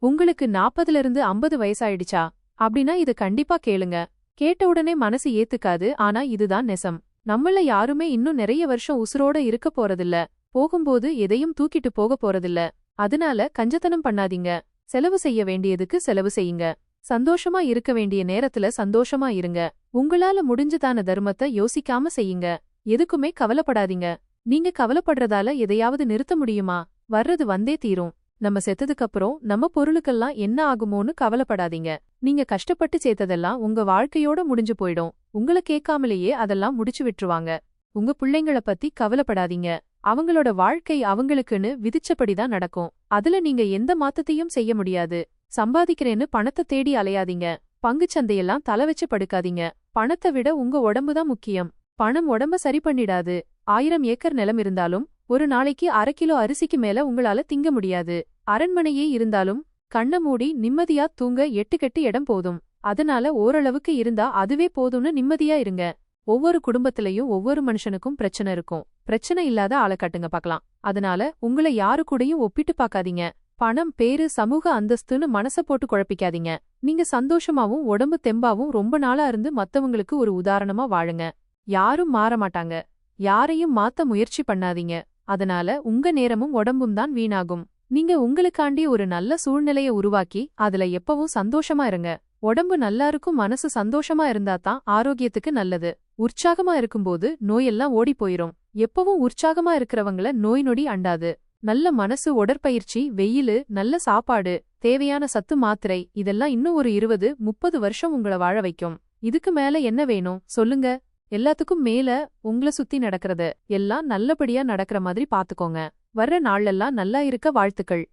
உங்களுக்கு 40ல இருந்து 50 வயசாயிடுச்சா அப்படின்னா இது கண்டிப்பா கேளுங்க. கேட்ட உடனே மனசு ஏத்துக்காது, ஆனா இதுதான் நெசம். நம்மள யாருமே இன்னும் நிறைய வருஷம் உசுரோட இருக்க போறதில்ல. போகும்போது எதையும் தூக்கிட்டு போக போறதில்ல. அதனால கஞ்சத்தனம் பண்ணாதீங்க. செலவு செய்ய வேண்டியதுக்கு செலவு செய்யுங்க. சந்தோஷமா இருக்க வேண்டிய நேரத்துல சந்தோஷமா இருங்க. உங்களால முடிஞ்சதான தர்மத்தை யோசிக்காம செய்யுங்க. எதுக்குமே கவலைப்படாதீங்க. நீங்க கவலைப்படுறதால எதையாவது நிறுத்த முடியுமா? வர்றது வந்தே தீரும். நம்ம செத்ததுக்கு அப்புறம் நம்ம பொருளுக்கெல்லாம் என்ன ஆகுமோன்னு கவலைப்படாதீங்க. நீங்க கஷ்டப்பட்டு சேர்த்ததெல்லாம் உங்க வாழ்க்கையோட முடிஞ்சு போயிடும். உங்கள கேட்காமலேயே அதெல்லாம் முடிச்சு விட்டுருவாங்க. உங்க பிள்ளைங்கள பத்தி கவலைப்படாதீங்க. அவங்களோட வாழ்க்கை அவங்களுக்குன்னு விதிச்சபடிதான் நடக்கும். அதுல நீங்க எந்த மாத்தத்தையும் செய்ய முடியாது. சம்பாதிக்கிறேன்னு பணத்தை தேடி அலையாதீங்க. பங்குச்சந்தையெல்லாம் தலை வச்சு படுக்காதீங்க. பணத்தை விட உங்க உடம்புதான் முக்கியம். பணம் உடம்ப சரி பண்ணிடாது. 1000 ஏக்கர் நிலம் இருந்தாலும் ஒரு நாளைக்கு 1/2 கிலோ அரிசிக்கு மேல உங்களால திங்க முடியாது. அரண்மனையே இருந்தாலும் கண்ண மூடி நிம்மதியா தூங்க 8 கெட்டு இடம் போதும். அதனால ஓரளவுக்கு இருந்தா அதுவே போதும்னு நிம்மதியா இருங்க. ஒவ்வொரு குடும்பத்திலையும் ஒவ்வொரு மனுஷனுக்கும் பிரச்சனை இருக்கும். பிரச்சனை இல்லாத ஆளை காட்டுங்க பார்க்கலாம். அதனால உங்களை யாரு கூடயும் ஒப்பிட்டு பார்க்காதீங்க. பணம், பேரு, சமூக அந்தஸ்துன்னு மனச போட்டு குழப்பிக்காதீங்க. நீங்க சந்தோஷமாவும் உடம்பு தெம்பாவும் ரொம்ப நாளா இருந்து மத்தவங்களுக்கு ஒரு உதாரணமா வாழுங்க. யாரும் மாற மாட்டாங்க. யாரையும் மாத்த முயற்சி பண்ணாதீங்க. அதனால உங்க நேரமும் உடம்பும் தான் வீணாகும். நீங்க உங்களுக்காண்டி ஒரு நல்ல சூழ்நிலைய உருவாக்கி அதுல எப்பவும் சந்தோஷமா இருங்க. உடம்பு நல்லா இருக்கும், மனசு சந்தோஷமா இருந்தாதான் ஆரோக்கியத்துக்கு நல்லது. உற்சாகமா இருக்கும்போது நோயெல்லாம் ஓடி போயிரும். எப்பவும் உற்சாகமா இருக்கிறவங்கள நோய் நொடி அண்டாது. நல்ல மனசு, உடற்பயிற்சி, வெயிலு, நல்ல சாப்பாடு, தேவையான சத்து மாத்திரை இதெல்லாம் இன்னும் ஒரு 20-30 வருஷம் உங்கள வாழ வைக்கும். இதுக்கு மேல என்ன வேணும் சொல்லுங்க? எல்லாத்துக்கும் மேல உங்கள சுத்தி நடக்கிறது எல்லாம் நல்லபடியா நடக்கிற மாதிரி பாத்துக்கோங்க. வர்ற நாள்லெல்லாம் நல்லா இருக்க வாழ்த்துக்கள்.